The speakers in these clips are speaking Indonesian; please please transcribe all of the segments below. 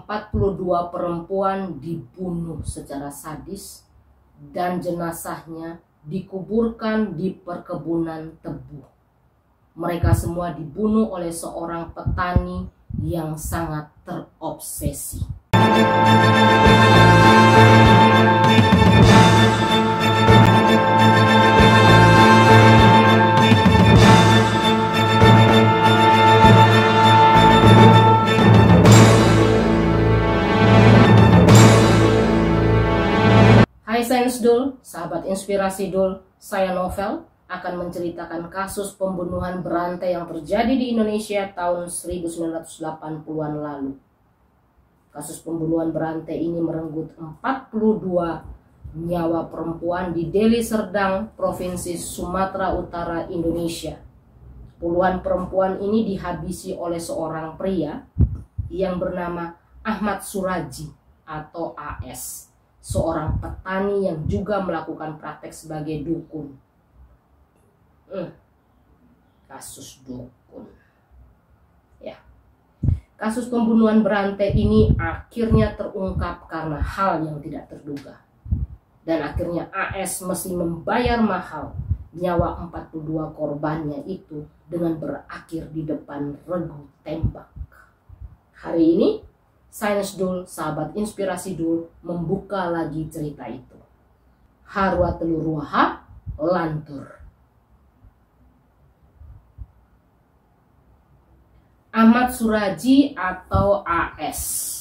42 perempuan dibunuh secara sadis dan jenazahnya dikuburkan di perkebunan tebu. Mereka semua dibunuh oleh seorang petani yang sangat terobsesi. Hai Sains Dul, sahabat inspirasi Dul, saya Novel akan menceritakan kasus pembunuhan berantai yang terjadi di Indonesia tahun 1980-an lalu. Kasus pembunuhan berantai ini merenggut 42 nyawa perempuan di Deli Serdang, Provinsi Sumatera Utara, Indonesia. Puluhan perempuan ini dihabisi oleh seorang pria yang bernama Ahmad Suraji atau AS, seorang petani yang juga melakukan praktek sebagai dukun. Kasus dukun. Ya. Kasus pembunuhan berantai ini akhirnya terungkap karena hal yang tidak terduga. Dan akhirnya AS mesti membayar mahal nyawa 42 korbannya itu dengan berakhir di depan regu tembak. Hari ini Sains Dul, sahabat inspirasi Dul, membuka lagi cerita itu. Harwa teluruha lantur. Ahmad Suraji atau AS.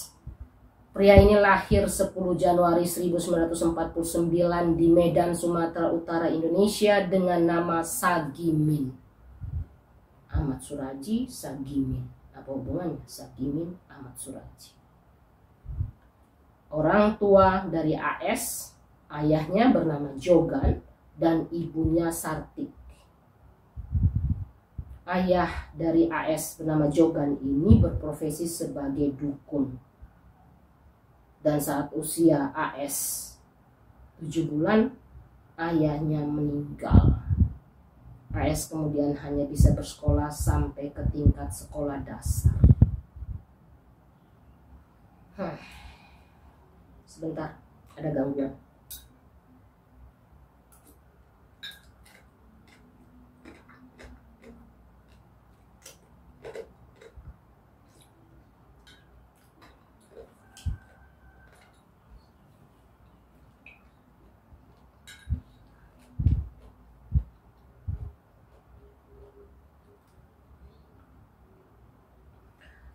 Pria ini lahir 10 Januari 1949 di Medan, Sumatera Utara, Indonesia dengan nama Sagimin. Ahmad Suraji, Sagimin. Apa hubungannya Sagimin, Ahmad Suraji? Orang tua dari AS, ayahnya bernama Jogan dan ibunya Sartik. Ayah dari AS bernama Jogan ini berprofesi sebagai dukun. Dan saat usia AS 7 bulan, ayahnya meninggal. AS kemudian hanya bisa bersekolah sampai ke tingkat sekolah dasar. Sebentar, ada gangguan.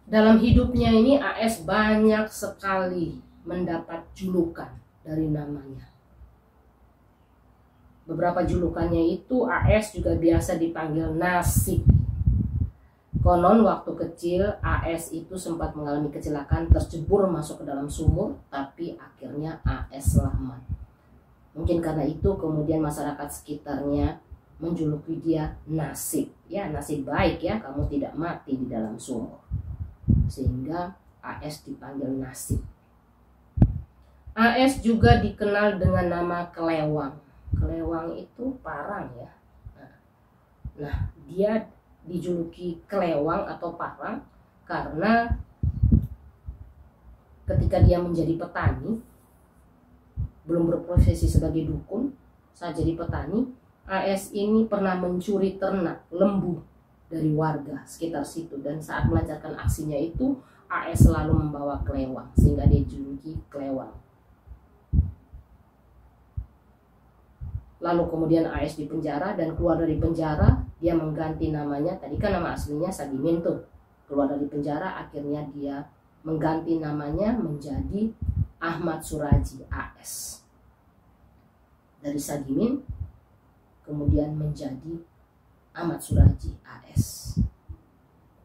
Dalam hidupnya ini AS banyak sekali mendapat julukan dari namanya. Beberapa julukannya itu AS juga biasa dipanggil Nasib. Konon waktu kecil AS itu sempat mengalami kecelakaan, tercebur masuk ke dalam sumur, tapi akhirnya AS selamat. Mungkin karena itu kemudian masyarakat sekitarnya menjuluki dia Nasib. Ya, nasib baik ya, kamu tidak mati di dalam sumur. Sehingga AS dipanggil Nasib. AS juga dikenal dengan nama Kelewang. Kelewang itu parang ya. Nah, dia dijuluki Kelewang atau parang karena ketika dia menjadi petani, belum berprofesi sebagai dukun, saat jadi petani, AS ini pernah mencuri ternak lembu dari warga sekitar situ, dan saat melancarkan aksinya itu AS selalu membawa kelewang sehingga dia dijuluki Kelewang. Lalu kemudian AS dipenjara, dan keluar dari penjara dia mengganti namanya. Tadi kan nama aslinya Sagimin tuh. Keluar dari penjara akhirnya dia mengganti namanya menjadi Ahmad Suraji AS. Dari Sagimin kemudian menjadi Ahmad Suraji AS.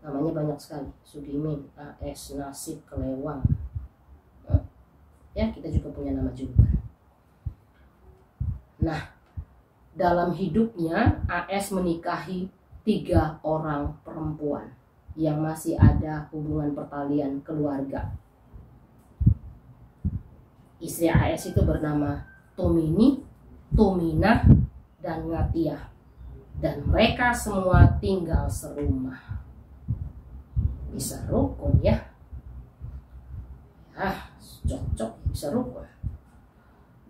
Namanya banyak sekali. Sugimin, AS, Nasib, Kelewang. Ya, kita juga punya nama julukan. Nah, dalam hidupnya AS menikahi 3 orang perempuan yang masih ada hubungan pertalian keluarga. Istri AS itu bernama Tumini, Tuminah, dan Ngatiah. Dan mereka semua tinggal serumah. Bisa rukun ya. Cocok, bisa rukun.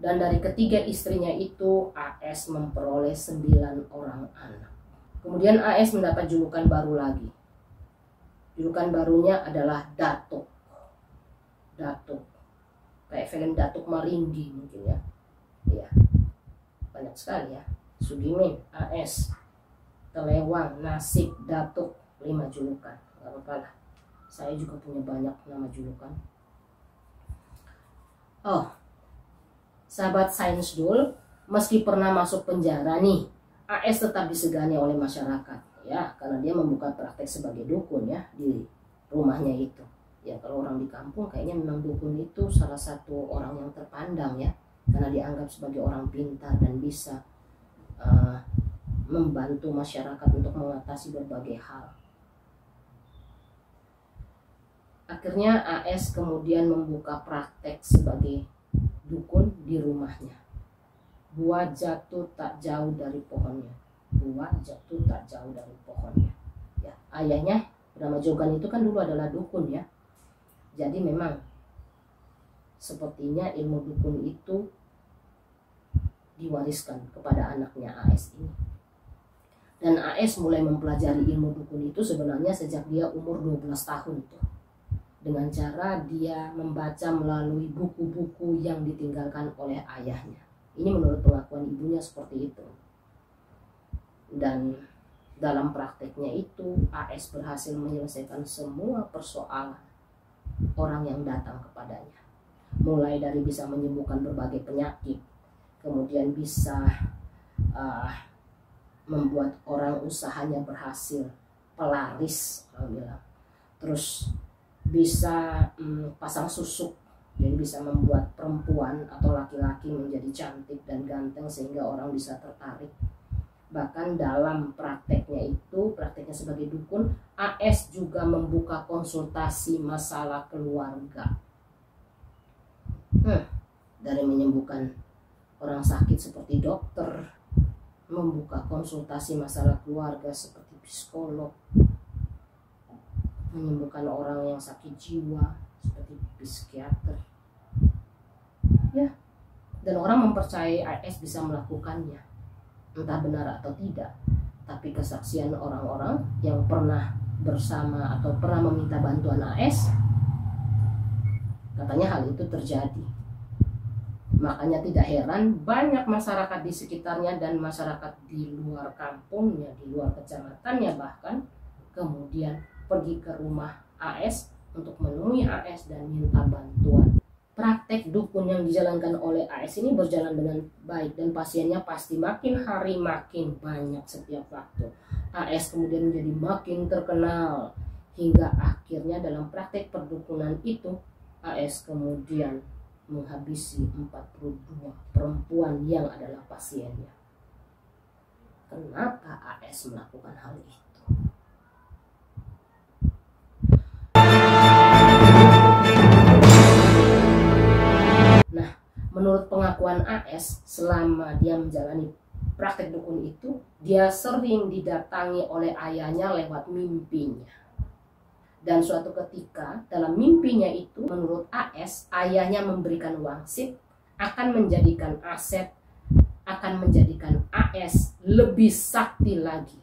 Dan dari ketiga istrinya itu AS memperoleh 9 orang anak. Kemudian AS mendapat julukan baru lagi. Julukan barunya adalah Datuk. Datuk. Kayak film Datuk Maringgi mungkin ya. Iya. Banyak sekali ya. Sugimin, AS, Telewang, Nasib, Datuk, 5 julukan. Gak apa-apa lah. Saya juga punya banyak nama julukan. Oh, sahabat Sains Dul, meski pernah masuk penjara nih, AS tetap disegani oleh masyarakat ya, karena dia membuka praktek sebagai dukun ya di rumahnya itu. Ya kalau orang di kampung kayaknya memang dukun itu salah satu orang yang terpandang ya, karena dianggap sebagai orang pintar dan bisa membantu masyarakat untuk mengatasi berbagai hal. Akhirnya AS kemudian membuka praktek sebagai dukun di rumahnya. Buah jatuh tak jauh dari pohonnya. Buah jatuh tak jauh dari pohonnya. Ya, ayahnya bernama Jogan itu kan dulu adalah dukun ya. Jadi memang sepertinya ilmu dukun itu diwariskan kepada anaknya AS ini. Dan AS mulai mempelajari ilmu dukun itu sebenarnya sejak dia umur 12 tahun tuh. Dengan cara dia membaca melalui buku-buku yang ditinggalkan oleh ayahnya. Ini menurut pengakuan ibunya seperti itu. Dan dalam prakteknya itu AS berhasil menyelesaikan semua persoalan orang yang datang kepadanya. Mulai dari bisa menyembuhkan berbagai penyakit, kemudian bisa membuat orang usahanya berhasil, pelaris orang bilang. Terus bisa pasang susuk, jadi bisa membuat perempuan atau laki-laki menjadi cantik dan ganteng sehingga orang bisa tertarik. Bahkan dalam prakteknya itu, prakteknya sebagai dukun, AS juga membuka konsultasi masalah keluarga. Dari menyembuhkan orang sakit seperti dokter, membuka konsultasi masalah keluarga seperti psikolog, menyembuhkan orang yang sakit jiwa seperti psikiater ya, dan orang mempercayai AS bisa melakukannya, entah benar atau tidak, tapi kesaksian orang-orang yang pernah bersama atau pernah meminta bantuan AS katanya hal itu terjadi. Makanya tidak heran banyak masyarakat di sekitarnya dan masyarakat di luar kampungnya, di luar kecamatannya bahkan kemudian pergi ke rumah AS untuk menemui AS dan minta bantuan. Praktek dukun yang dijalankan oleh AS ini berjalan dengan baik dan pasiennya pasti makin hari makin banyak setiap waktu. AS kemudian menjadi makin terkenal hingga akhirnya dalam praktek perdukunan itu AS kemudian menghabisi 42 perempuan yang adalah pasiennya. Kenapa AS melakukan hal itu? Menurut pengakuan AS, selama dia menjalani praktek dukun itu, dia sering didatangi oleh ayahnya lewat mimpinya. Dan suatu ketika dalam mimpinya itu, menurut AS, ayahnya memberikan wangsit akan menjadikan AS lebih sakti lagi.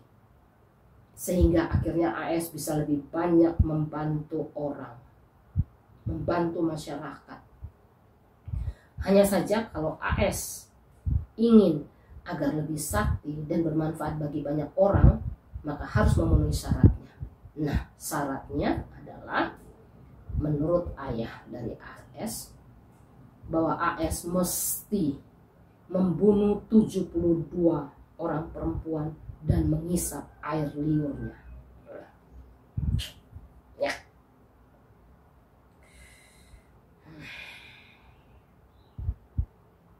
Sehingga akhirnya AS bisa lebih banyak membantu orang, membantu masyarakat. Hanya saja kalau AS ingin agar lebih sakti dan bermanfaat bagi banyak orang, maka harus memenuhi syaratnya. Nah, syaratnya adalah menurut ayah dari AS bahwa AS mesti membunuh 72 orang perempuan dan menghisap air liurnya. Ya.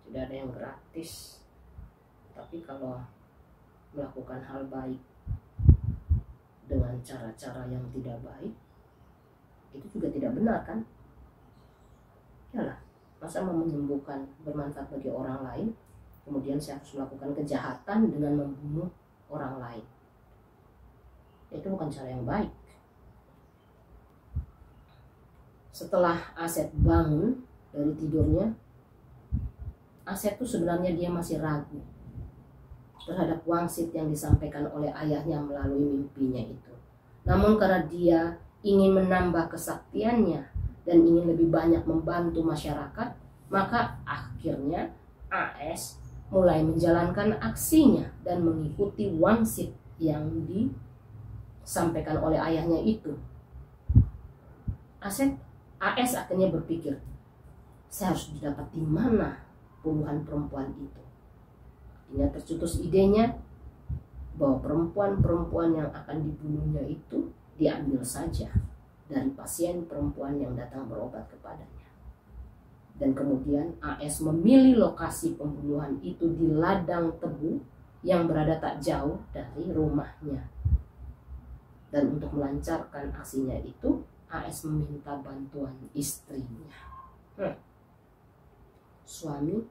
Tidak ada yang gratis, tapi kalau melakukan hal baik dengan cara-cara yang tidak baik, itu juga tidak benar kan? Yalah, masa mau menyembuhkan bermanfaat bagi orang lain, kemudian saya harus melakukan kejahatan dengan membunuh orang lain? Itu bukan cara yang baik. Setelah Asep bangun dari tidurnya, Asep tuh sebenarnya dia masih ragu terhadap wangsit yang disampaikan oleh ayahnya melalui mimpinya itu. Namun karena dia ingin menambah kesaktiannya dan ingin lebih banyak membantu masyarakat, maka akhirnya AS mulai menjalankan aksinya dan mengikuti wangsit yang disampaikan oleh ayahnya itu. AS akhirnya berpikir, saya harus didapat di mana puluhan perempuan itu. Akhirnya tercetus idenya bahwa perempuan-perempuan yang akan dibunuhnya itu diambil saja dari pasien perempuan yang datang berobat kepadanya. Dan kemudian AS memilih lokasi pembunuhan itu di ladang tebu yang berada tak jauh dari rumahnya. Dan untuk melancarkan aksinya itu, AS meminta bantuan istrinya. Suami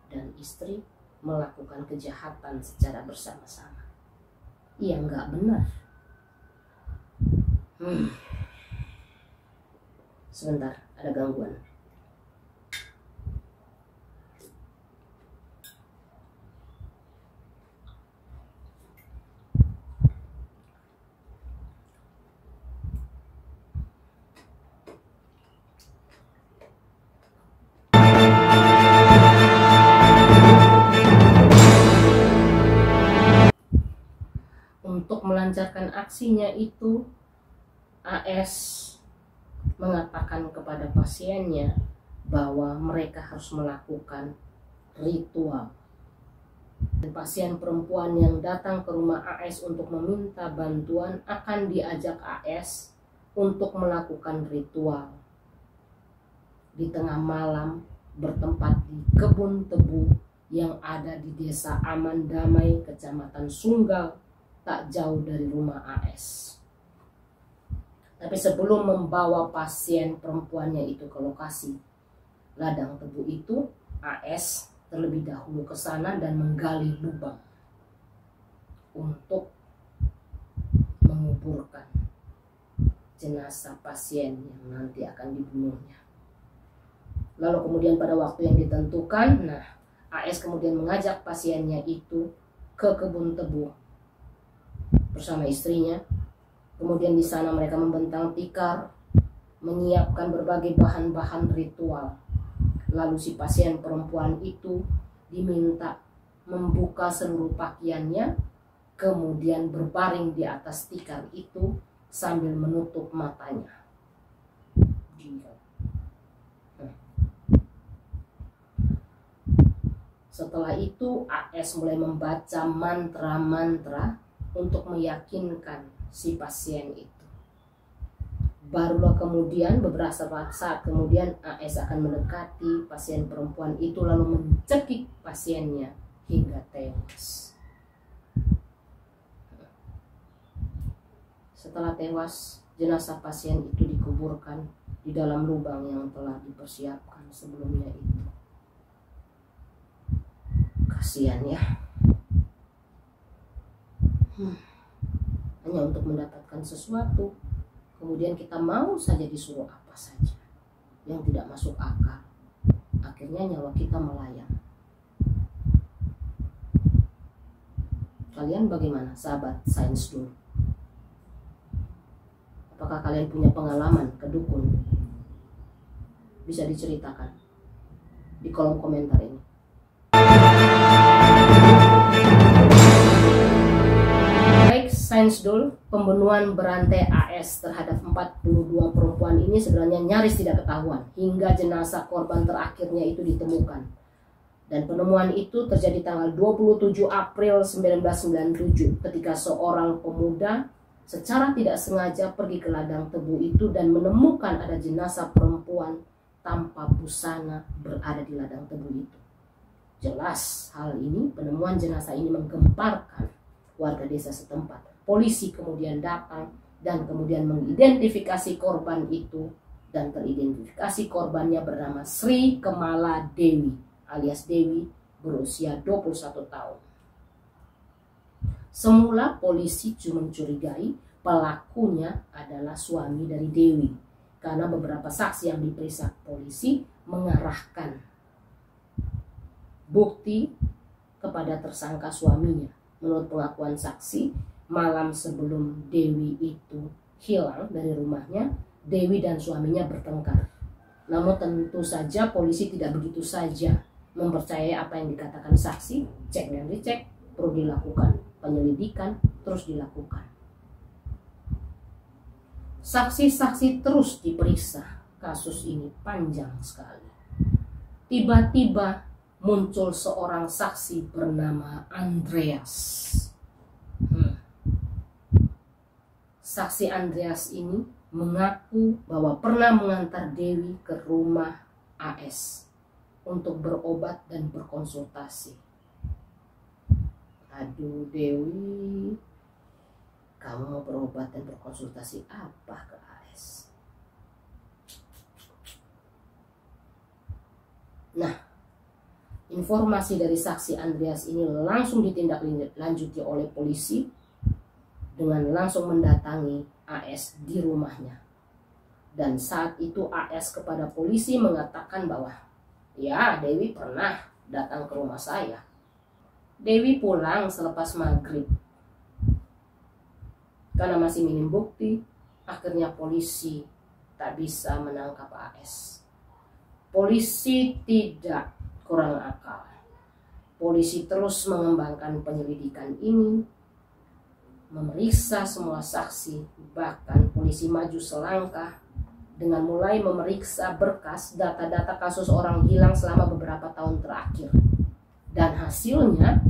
dan istri melakukan kejahatan secara bersama-sama. Iya, nggak benar. Sebentar, ada gangguan. Untuk melancarkan aksinya itu, AS mengatakan kepada pasiennya bahwa mereka harus melakukan ritual. Dan pasien perempuan yang datang ke rumah AS untuk meminta bantuan akan diajak AS untuk melakukan ritual di tengah malam bertempat di kebun tebu yang ada di Desa Aman Damai, Kecamatan Sunggal, tak jauh dari rumah AS. Tapi sebelum membawa pasien perempuannya itu ke lokasi ladang tebu itu, AS terlebih dahulu ke sana dan menggali lubang untuk menguburkan jenazah pasien yang nanti akan dibunuhnya. Lalu kemudian pada waktu yang ditentukan, AS kemudian mengajak pasiennya itu ke kebun tebu bersama istrinya. Kemudian di sana mereka membentang tikar, menyiapkan berbagai bahan-bahan ritual. Lalu si pasien perempuan itu diminta membuka seluruh pakaiannya, kemudian berbaring di atas tikar itu sambil menutup matanya. Setelah itu AS mulai membaca mantra-mantra untuk meyakinkan si pasien itu. Barulah kemudian beberapa saat kemudian AS akan mendekati pasien perempuan itu lalu mencekik pasiennya hingga tewas. Setelah tewas, jenazah pasien itu dikuburkan di dalam lubang yang telah dipersiapkan sebelumnya itu. Kasihan ya. Hanya untuk mendapatkan sesuatu, kemudian kita mau saja disuruh apa saja yang tidak masuk akal. Akhirnya nyawa kita melayang. Kalian bagaimana, sahabat sains dulu? Apakah kalian punya pengalaman ke dukun? Bisa diceritakan di kolom komentar ini. Sains Dul, pembunuhan berantai AS terhadap 42 perempuan ini sebenarnya nyaris tidak ketahuan hingga jenazah korban terakhirnya itu ditemukan. Dan penemuan itu terjadi tanggal 27 April 1997 ketika seorang pemuda secara tidak sengaja pergi ke ladang tebu itu dan menemukan ada jenazah perempuan tanpa busana berada di ladang tebu itu. Jelas hal ini, penemuan jenazah ini menggemparkan warga desa setempat. Polisi kemudian datang dan kemudian mengidentifikasi korban itu, dan teridentifikasi korbannya bernama Sri Kemala Dewi alias Dewi, berusia 21 tahun. Semula polisi cuma mencurigai pelakunya adalah suami dari Dewi, karena beberapa saksi yang diperiksa polisi mengarahkan bukti kepada tersangka suaminya. Menurut pengakuan saksi, malam sebelum Dewi itu hilang dari rumahnya, Dewi dan suaminya bertengkar. Namun tentu saja polisi tidak begitu saja mempercayai apa yang dikatakan saksi. Cek dan dicek, perlu dilakukan penyelidikan, terus dilakukan. Saksi-saksi terus diperiksa. Kasus ini panjang sekali. Tiba-tiba muncul seorang saksi bernama Andreas. Saksi Andreas ini mengaku bahwa pernah mengantar Dewi ke rumah AS untuk berobat dan berkonsultasi. Aduh Dewi, kamu mau berobat dan berkonsultasi apa ke AS? Nah, informasi dari saksi Andreas ini langsung ditindaklanjuti oleh polisi dengan langsung mendatangi AS di rumahnya. Dan saat itu AS kepada polisi mengatakan bahwa ya, Dewi pernah datang ke rumah saya. Dewi pulang selepas maghrib. Karena masih minim bukti, akhirnya polisi tak bisa menangkap AS. Polisi tidak kurang akal. Polisi terus mengembangkan penyelidikan ini, memeriksa semua saksi, bahkan polisi maju selangkah dengan mulai memeriksa berkas data-data kasus orang hilang selama beberapa tahun terakhir. Dan hasilnya,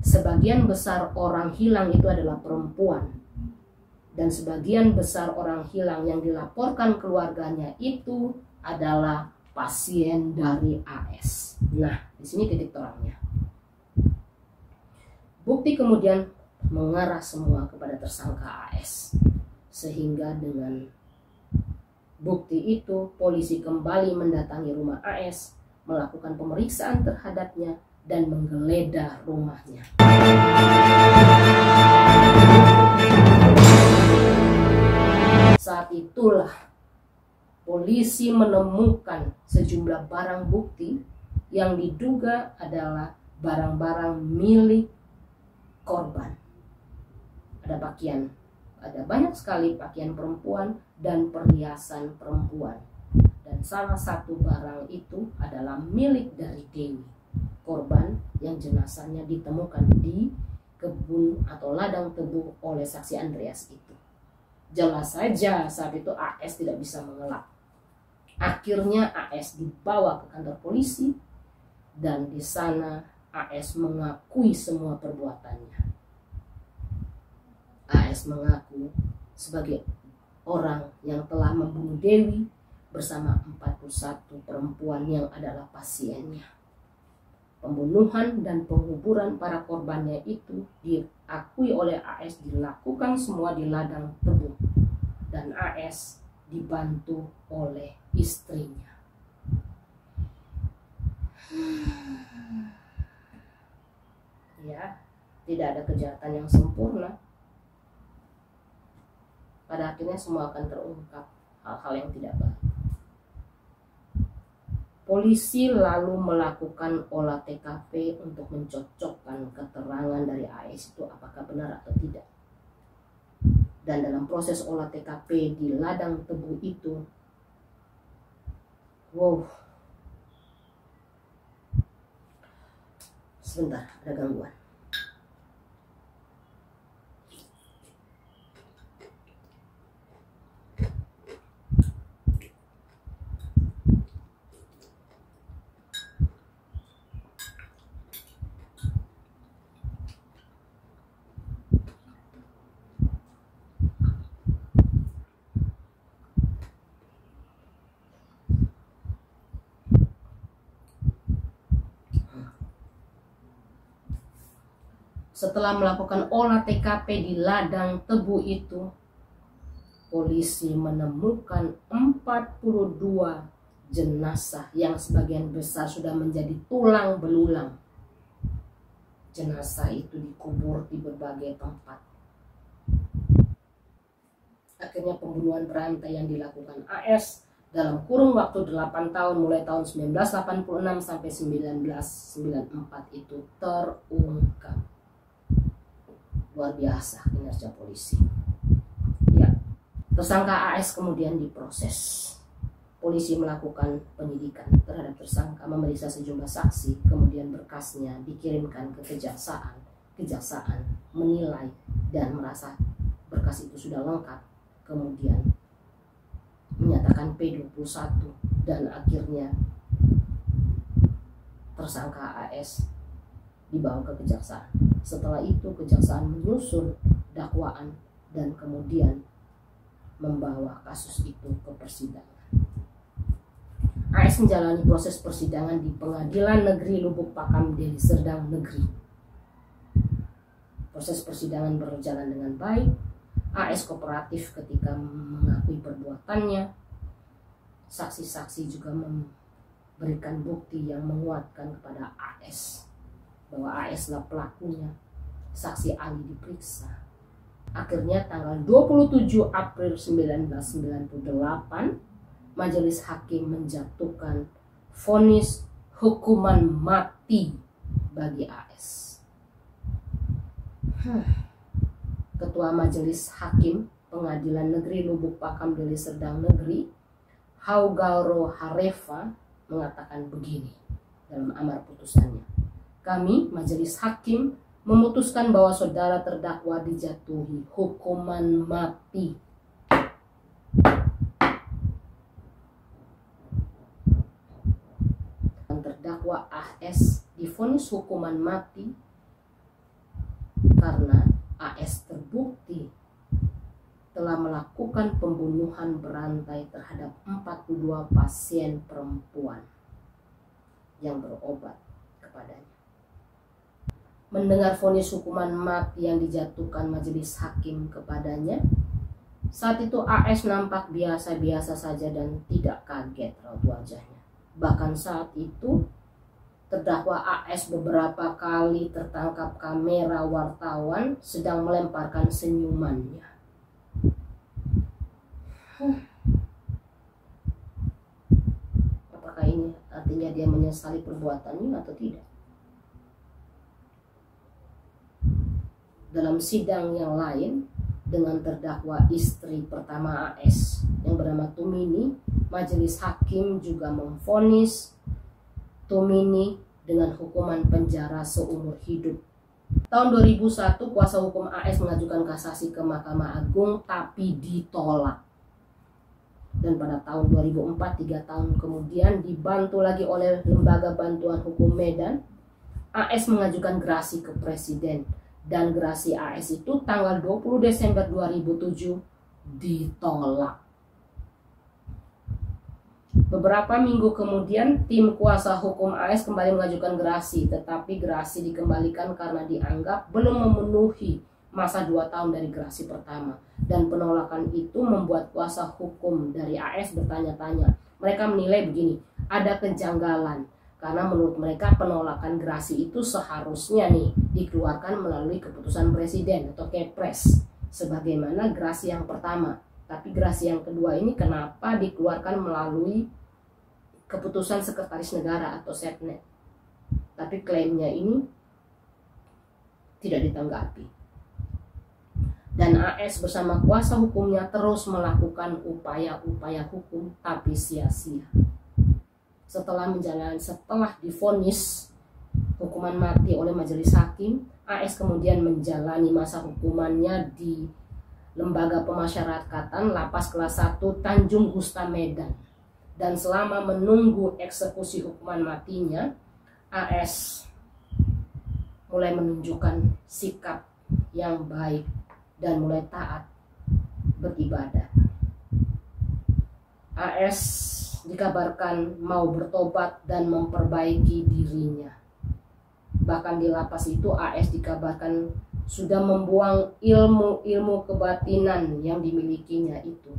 sebagian besar orang hilang itu adalah perempuan. Dan sebagian besar orang hilang yang dilaporkan keluarganya itu adalah pasien dari AS. Nah, di sini titik terangnya. Bukti kemudian mengarah semua kepada tersangka AS. Sehingga dengan bukti itu, polisi kembali mendatangi rumah AS, melakukan pemeriksaan terhadapnya, dan menggeledah rumahnya. Saat itulah polisi menemukan sejumlah barang bukti yang diduga adalah barang-barang milik korban. Ada pakaian, ada banyak sekali pakaian perempuan dan perhiasan perempuan. Dan salah satu barang itu adalah milik dari Dewi, korban yang jenazahnya ditemukan di kebun atau ladang tebu oleh saksi Andreas itu. Jelas saja saat itu AS tidak bisa mengelak. Akhirnya AS dibawa ke kantor polisi dan di sana AS mengakui semua perbuatannya. AS mengaku sebagai orang yang telah membunuh Dewi bersama 41 perempuan yang adalah pasiennya. Pembunuhan dan penguburan para korbannya itu diakui oleh AS dilakukan semua di ladang tebu. Dan AS dibantu oleh istrinya. Ya, tidak ada kejahatan yang sempurna. Pada akhirnya semua akan terungkap hal-hal yang tidak baik. Polisi lalu melakukan olah TKP untuk mencocokkan keterangan dari AS itu apakah benar atau tidak. Dan dalam proses olah TKP di ladang tebu itu, sebentar, ada gangguan. Setelah melakukan olah TKP di ladang tebu itu, polisi menemukan 42 jenazah yang sebagian besar sudah menjadi tulang belulang. Jenazah itu dikubur di berbagai tempat. akhirnya pembunuhan berantai yang dilakukan AS dalam kurun waktu 8 tahun mulai tahun 1986 sampai 1994 itu terungkap. Luar biasa kinerja polisi. Ya, tersangka AS kemudian diproses. Polisi melakukan penyidikan terhadap tersangka, memeriksa sejumlah saksi, kemudian berkasnya dikirimkan ke kejaksaan. Kejaksaan menilai dan merasa berkas itu sudah lengkap, kemudian menyatakan P21 dan akhirnya tersangka AS dibawa ke kejaksaan. Setelah itu kejaksaan menyusun dakwaan dan kemudian membawa kasus itu ke persidangan. AS menjalani proses persidangan di Pengadilan Negeri Lubuk Pakam Deli Serdang Negeri. Proses persidangan berjalan dengan baik. AS kooperatif ketika mengakui perbuatannya. Saksi-saksi juga memberikan bukti yang menguatkan kepada AS bahwa AS lah pelakunya. Saksi ahli diperiksa. Akhirnya tanggal 27 April 1998 Majelis Hakim menjatuhkan vonis hukuman mati bagi AS. Ketua Majelis Hakim Pengadilan Negeri Lubuk Pakam Deli Serdang Negeri, Haugauro Harefa, mengatakan begini dalam amar putusannya. Kami, Majelis Hakim, memutuskan bahwa saudara terdakwa dijatuhi hukuman mati. Terdakwa AS divonis hukuman mati karena AS terbukti telah melakukan pembunuhan berantai terhadap 42 pasien perempuan yang berobat kepadanya. Mendengar vonis hukuman mati yang dijatuhkan majelis hakim kepadanya, saat itu AS nampak biasa-biasa saja dan tidak kaget raut wajahnya. Bahkan saat itu terdakwa AS beberapa kali tertangkap kamera wartawan sedang melemparkan senyumannya. Apakah ini artinya dia menyesali perbuatannya atau tidak? Dalam sidang yang lain dengan terdakwa istri pertama AS yang bernama Tumini, majelis hakim juga memvonis Tumini dengan hukuman penjara seumur hidup. Tahun 2001 kuasa hukum AS mengajukan kasasi ke Mahkamah Agung tapi ditolak. Dan pada tahun 2004, 3 tahun kemudian, dibantu lagi oleh Lembaga Bantuan Hukum Medan, AS mengajukan gerasi ke Presiden. Dan gerasi AS itu tanggal 20 Desember 2007 ditolak. Beberapa minggu kemudian tim kuasa hukum AS kembali mengajukan gerasi, tetapi gerasi dikembalikan karena dianggap belum memenuhi masa 2 tahun dari gerasi pertama. Dan penolakan itu membuat kuasa hukum dari AS bertanya-tanya. Mereka menilai begini, ada kejanggalan. Karena menurut mereka penolakan gerasi itu seharusnya dikeluarkan melalui keputusan presiden atau Kepres sebagaimana gerasi yang pertama. Tapi gerasi yang kedua ini kenapa dikeluarkan melalui keputusan sekretaris negara atau Setnek. Tapi klaimnya ini tidak ditanggapi. Dan AS bersama kuasa hukumnya terus melakukan upaya-upaya hukum tapi sia-sia. Setelah divonis hukuman mati oleh majelis hakim, AS kemudian menjalani masa hukumannya di Lembaga Pemasyarakatan Lapas Kelas 1 Tanjung Gusta Medan. Dan selama menunggu eksekusi hukuman matinya, AS mulai menunjukkan sikap yang baik dan mulai taat beribadah. AS dikabarkan mau bertobat dan memperbaiki dirinya. Bahkan di lapas itu AS dikabarkan sudah membuang ilmu kebatinan yang dimilikinya itu.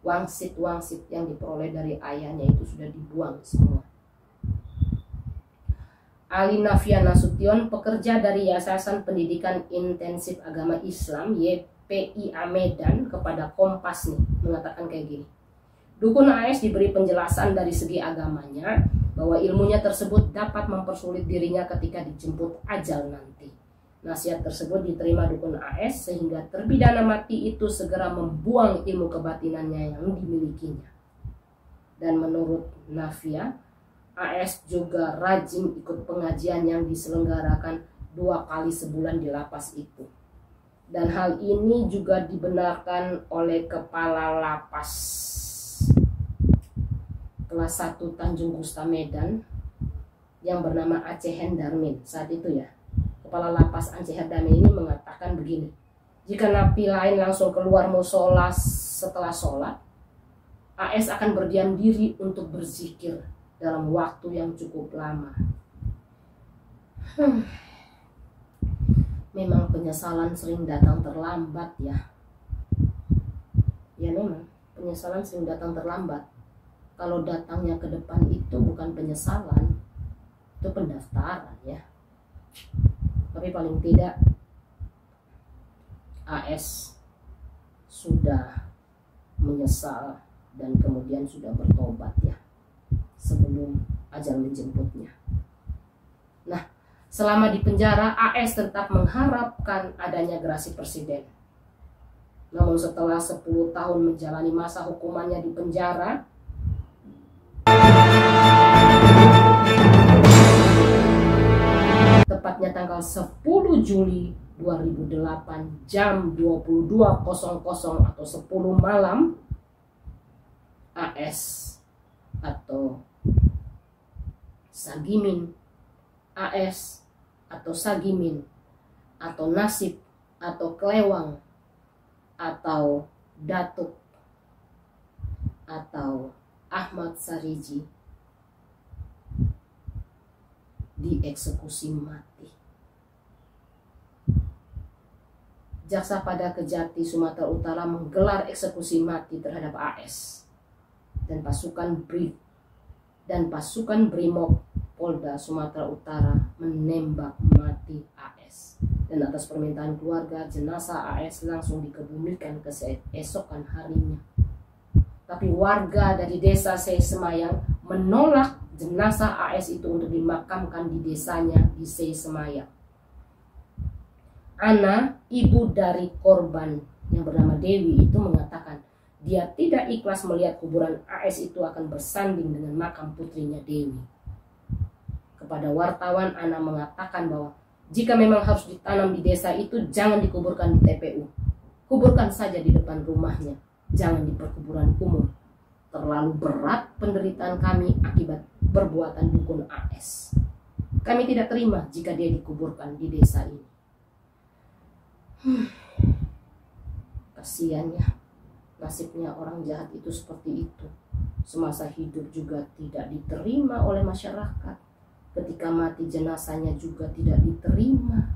Wangsit-wangsit yang diperoleh dari ayahnya itu sudah dibuang semua. Alina Fiana Nasution, pekerja dari Yayasan Pendidikan Intensif Agama Islam YP PIA Medan kepada Kompas nih mengatakan kayak gini. Dukun AS diberi penjelasan dari segi agamanya bahwa ilmunya tersebut dapat mempersulit dirinya ketika dijemput ajal nanti. Nasihat tersebut diterima dukun AS sehingga terpidana mati itu segera membuang ilmu kebatinannya yang dimilikinya. Dan menurut Navia, AS juga rajin ikut pengajian yang diselenggarakan 2 kali sebulan di lapas itu. Dan hal ini juga dibenarkan oleh Kepala Lapas kelas 1 Tanjung Gusta Medan yang bernama Aceh Hendarmin saat itu ya. Kepala Lapas Aceh Hendarmin ini mengatakan begini, jika napi lain langsung keluar musola setelah sholat, AS akan berdiam diri untuk berzikir dalam waktu yang cukup lama. Memang penyesalan sering datang terlambat ya. Ya memang penyesalan sering datang terlambat. Kalau datangnya ke depan itu bukan penyesalan, itu pendaftaran ya. Tapi paling tidak AS sudah menyesal dan kemudian sudah bertobat ya sebelum ajal menjemputnya. Nah, selama di penjara AS tetap mengharapkan adanya gerasi presiden. Namun setelah 10 tahun menjalani masa hukumannya di penjara, tepatnya tanggal 10 Juli 2008 jam 22.00 atau 10 malam, AS atau Sagimin, AS atau Sagimin atau Nasib atau Klewang atau Datuk atau Ahmad Sariji dieksekusi mati. Jaksa pada Kejati Sumatera Utara menggelar eksekusi mati terhadap AS dan pasukan Brimob Polda Sumatera Utara menembak mati AS. Dan atas permintaan keluarga, jenazah AS langsung dikebumikan keesokan harinya. Tapi warga dari desa Sei Semayang menolak jenazah AS itu untuk dimakamkan di desanya di Sei Semayang. Ana, ibu dari korban yang bernama Dewi itu mengatakan dia tidak ikhlas melihat kuburan AS itu akan bersanding dengan makam putrinya Dewi. Kepada wartawan, Ana mengatakan bahwa jika memang harus ditanam di desa itu, jangan dikuburkan di TPU. Kuburkan saja di depan rumahnya, jangan di perkuburan umum. Terlalu berat penderitaan kami akibat perbuatan dukun AS. Kami tidak terima jika dia dikuburkan di desa ini. Kasihan ya. Nasibnya orang jahat itu seperti itu. Semasa hidup juga tidak diterima oleh masyarakat. Ketika mati jenazahnya juga tidak diterima.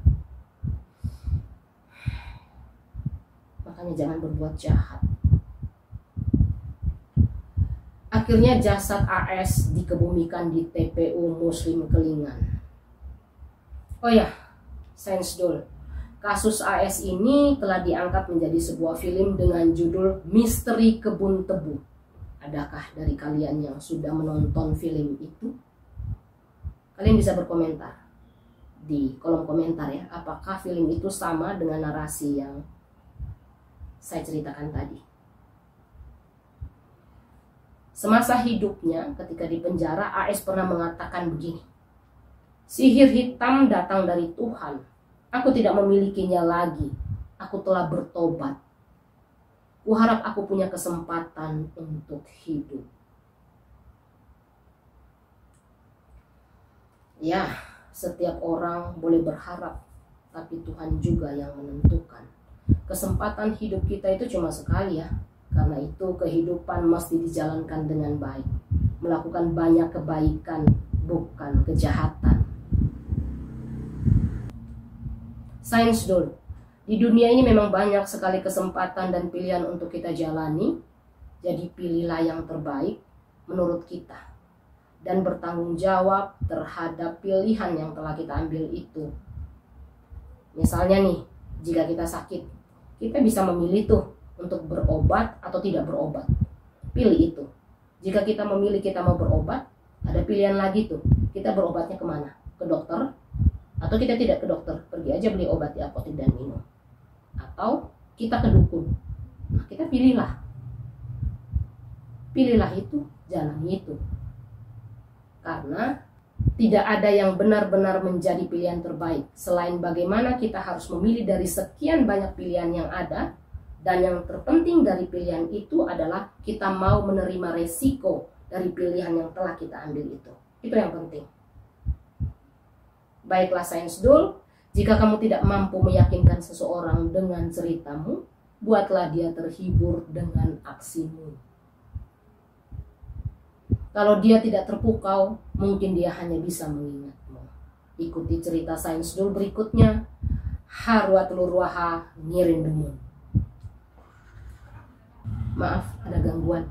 Makanya jangan berbuat jahat. Akhirnya jasad AS dikebumikan di TPU Muslim Kelingan. Oh ya, Sains Dul. Kasus AS ini telah diangkat menjadi sebuah film dengan judul Misteri Kebun Tebu. Adakah dari kalian yang sudah menonton film itu? Kalian bisa berkomentar di kolom komentar ya, apakah film itu sama dengan narasi yang saya ceritakan tadi. Semasa hidupnya ketika di penjara, AS pernah mengatakan begini, sihir hitam datang dari Tuhan. Aku tidak memilikinya lagi. Aku telah bertobat. Kuharap aku punya kesempatan untuk hidup. Ya, setiap orang boleh berharap, tapi Tuhan juga yang menentukan. Kesempatan hidup kita itu cuma sekali ya. Karena itu kehidupan mesti dijalankan dengan baik. Melakukan banyak kebaikan, bukan kejahatan. Sains Dul. Di dunia ini memang banyak sekali kesempatan dan pilihan untuk kita jalani. Jadi pilihlah yang terbaik menurut kita. Dan bertanggung jawab terhadap pilihan yang telah kita ambil itu. Misalnya nih, jika kita sakit, kita bisa memilih tuh untuk berobat atau tidak berobat. Pilih itu. Jika kita memilih kita mau berobat, ada pilihan lagi tuh. Kita berobatnya kemana? Ke dokter? Atau kita tidak ke dokter, pergi aja beli obat di apotek dan minum. Atau kita ke dukun. Nah, kita pilihlah. Pilihlah itu, jalani itu. Karena tidak ada yang benar-benar menjadi pilihan terbaik. Selain bagaimana kita harus memilih dari sekian banyak pilihan yang ada. Dan yang terpenting dari pilihan itu adalah kita mau menerima resiko dari pilihan yang telah kita ambil itu. Itu yang penting. Baiklah Sains Dul, jika kamu tidak mampu meyakinkan seseorang dengan ceritamu, buatlah dia terhibur dengan aksimu. Kalau dia tidak terpukau, mungkin dia hanya bisa mengingatmu. Ikuti cerita Sains Dul berikutnya. Harwa telur waha ngiring demun. Maaf, ada gangguan.